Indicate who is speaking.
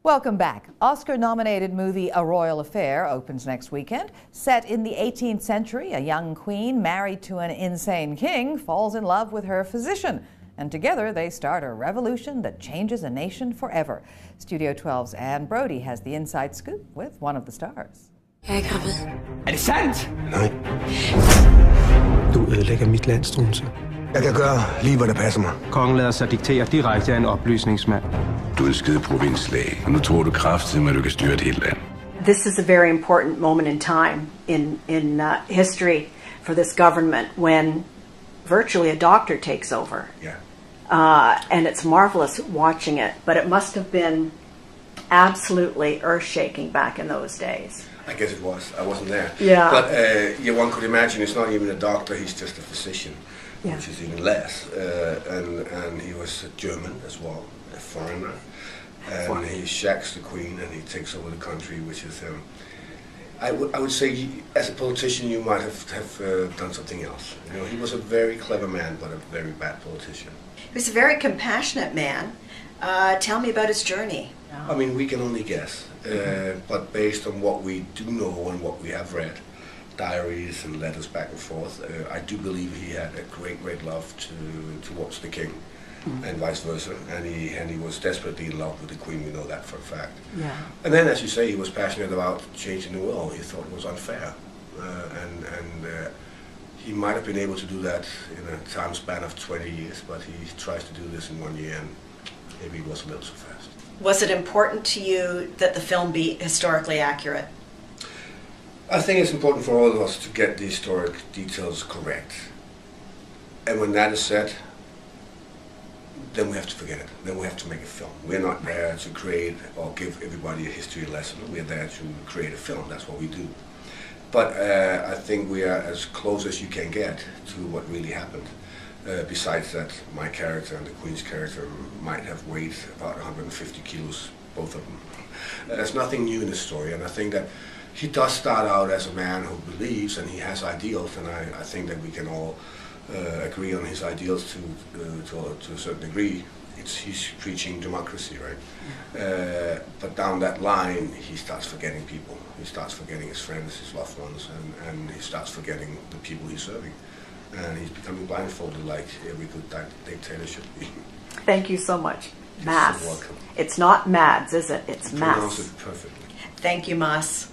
Speaker 1: Welcome back. Oscar-nominated movie A Royal Affair opens next weekend. Set in the 18th century, a young queen married to an insane king falls in love with her physician. And together they start a revolution that changes a nation forever. Studio 12's Brodie has the inside scoop with one of the stars.
Speaker 2: Jeg gravid.
Speaker 3: Det sandt?
Speaker 4: Nej. Du ødelægger mit land, Strunse. Jeg kan gøre lige, hvad der passer mig.
Speaker 5: Kongen lader sig diktere direkte af en oplysningsmand.
Speaker 6: Du er en skide provinslæge, og nu tror du kraftigt, at du kan styre et helt land.
Speaker 7: This is a very important moment in time in history for this government when virtually a doctor takes over.
Speaker 4: Yeah.
Speaker 7: And it's marvelous watching it, but it must have been absolutely earth-shaking back in those days.
Speaker 4: I guess it was. I wasn't there.
Speaker 7: Yeah.
Speaker 4: But yeah, one could imagine it's not even a doctor, he's just a physician,
Speaker 7: yeah.
Speaker 4: Which is even less. And he was German as well, a foreigner. And he shacks the queen and he takes over the country, which is, I would say, as a politician, you might have done something else. You know, he was a very clever man, but a very bad politician.
Speaker 2: He was a very compassionate man. Tell me about his journey.
Speaker 4: I mean, we can only guess, but based on what we do know and what we have read, diaries and letters back and forth, I do believe he had a great love towards the king, and vice versa, and he was desperately in love with the queen. We know that for a fact.
Speaker 7: Yeah.
Speaker 4: And then, as you say, he was passionate about changing the world. He thought it was unfair, and he might have been able to do that in a time span of 20 years, but he tries to do this in 1 year, and maybe it was a little so fast.
Speaker 2: Was it important to you that the film be historically accurate?
Speaker 4: I think it's important for all of us to get the historic details correct. And when that is said, then we have to forget it. Then we have to make a film. We're not there to create or give everybody a history lesson. We're there to create a film. That's what we do. But I think we are as close as you can get to what really happened. Besides that, my character and the Queen's character might have weighed about 150 kilos, both of them. There's nothing new in the story, and I think that he does start out as a man who believes, and he has ideals, and I think that we can all agree on his ideals to a certain degree. He's preaching democracy, right? But down that line, he starts forgetting people. He starts forgetting his friends, his loved ones, and he starts forgetting the people he's serving. And he's becoming blindfolded like every good dictator should be.
Speaker 7: Thank you so much. Mads.
Speaker 4: You're welcome.
Speaker 7: It's not Mads, is it? It's Mads.
Speaker 4: Pronounce it perfectly.
Speaker 2: Thank you, Mas.